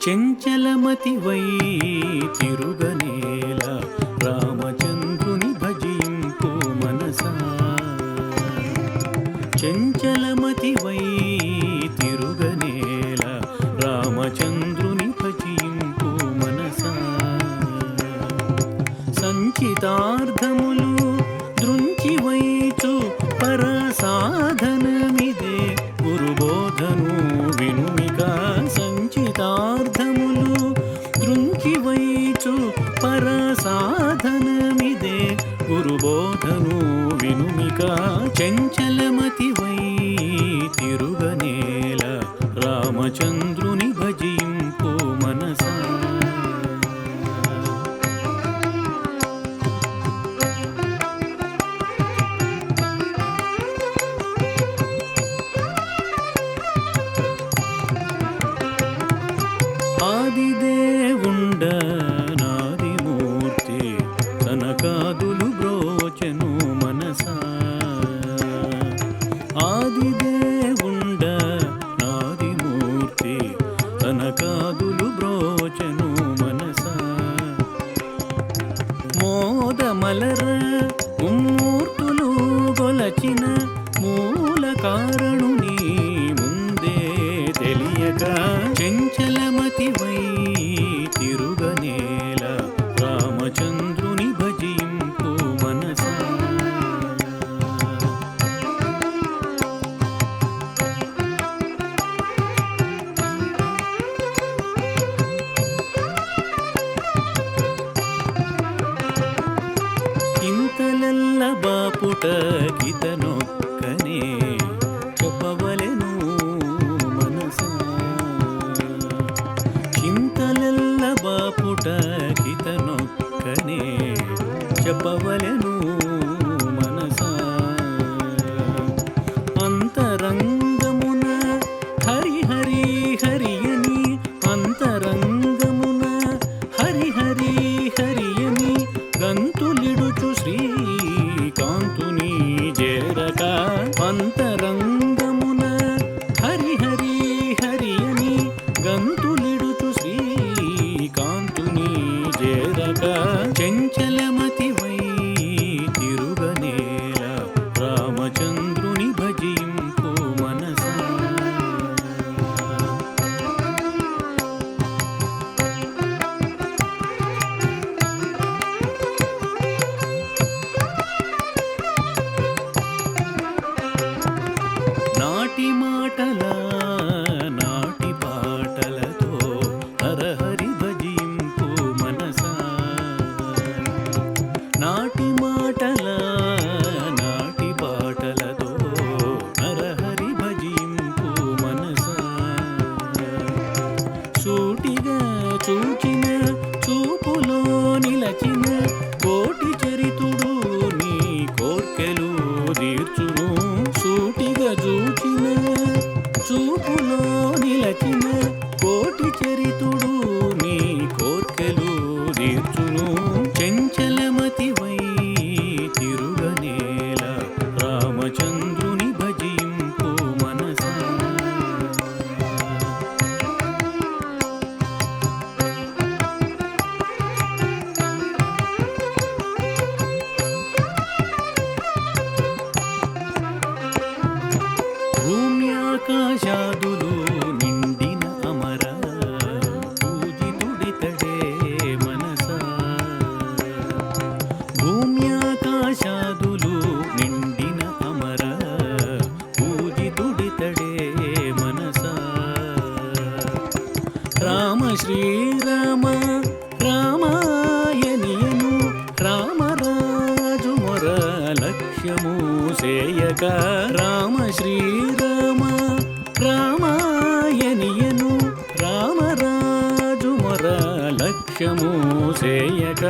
చెంచలమతివై తిరుగనేల రామచంద్రుని భజింపు మనసా. చెంచలమతివై తిరుగనేల రామచంద్రుని భజింపు మనసా. సంచితార్థములు దృంచివైచు పరసాధనమిదే గురుబోధను వినుమిక. సంచితార్థములు దృంచివైచు పరసాధనమిదే గురుబోధను వినుమిక. చెంచలమతివై తిరుగనేల రామచంద్రుని భజింపు మనసా. ఆదిదేవుండ నాదిమూర్తి కనకాదులు బ్రోచెను మనసా. ఆదిదేవుండ నాదిమూర్తి కనకాదులు బ్రోచెను మనసా. మోదమలర ముమ్మూర్తులు గొలచిన మూల కారణుని ముందే తెలియక. చెంచలమతివై తిరుగనేల రామచంద్రుని భజింపు మనసా. ఇంతలెల్ల బాపుట కితనొక్కనే చెప్పవలెను మనసా. చింతలెల్ల బాపుట కితనొక్కనే చెప్పవలెను మనసా. అంతరంగమున హరి హరి హరియని అంతరంగమున హరి హరి హరియని గంతులిడుచు శ్రీకాంతుని జేరక. అంతరంగమున హరి హరి హరియని గంతులిడుచు శ్రీకాంతుని జేరక. చెంచలమతివై తిరుగనేల రామచంద్రుని భజింపు మనసా. నాటి మాటల నాటి పాటలతో హరహరి భజింపు మనసా. నాటి మాటల నాటి పాటలతో హరహరి భజింపు మనసా. సూటిగా చూచిన చూపులో నిలచిన కోటి చరితుడు నీ కోర్కెలు తీర్చును. సూటిగా చూచిన చూపులో నిలచిన కోటి చరితుడు నీ కోర్కెలు తీర్చును. చెంచలమతివై తిరుగనేల రామచంద్రుని భజింపు మనసా. భూమ్యాకాశాదులు నిండిన అమర పూజితుడితడే మనసా. భూమ్యాకాశాదులు నిండిన అమర పూజితుడితడే మనసా. రామ శ్రీరామ రామాయణియను రామరాజు మొర లక్ష్యము సేయక. రామ శ్రీరామ రామాయణియను రామరాజు మొర లక్ష్యము సేయక.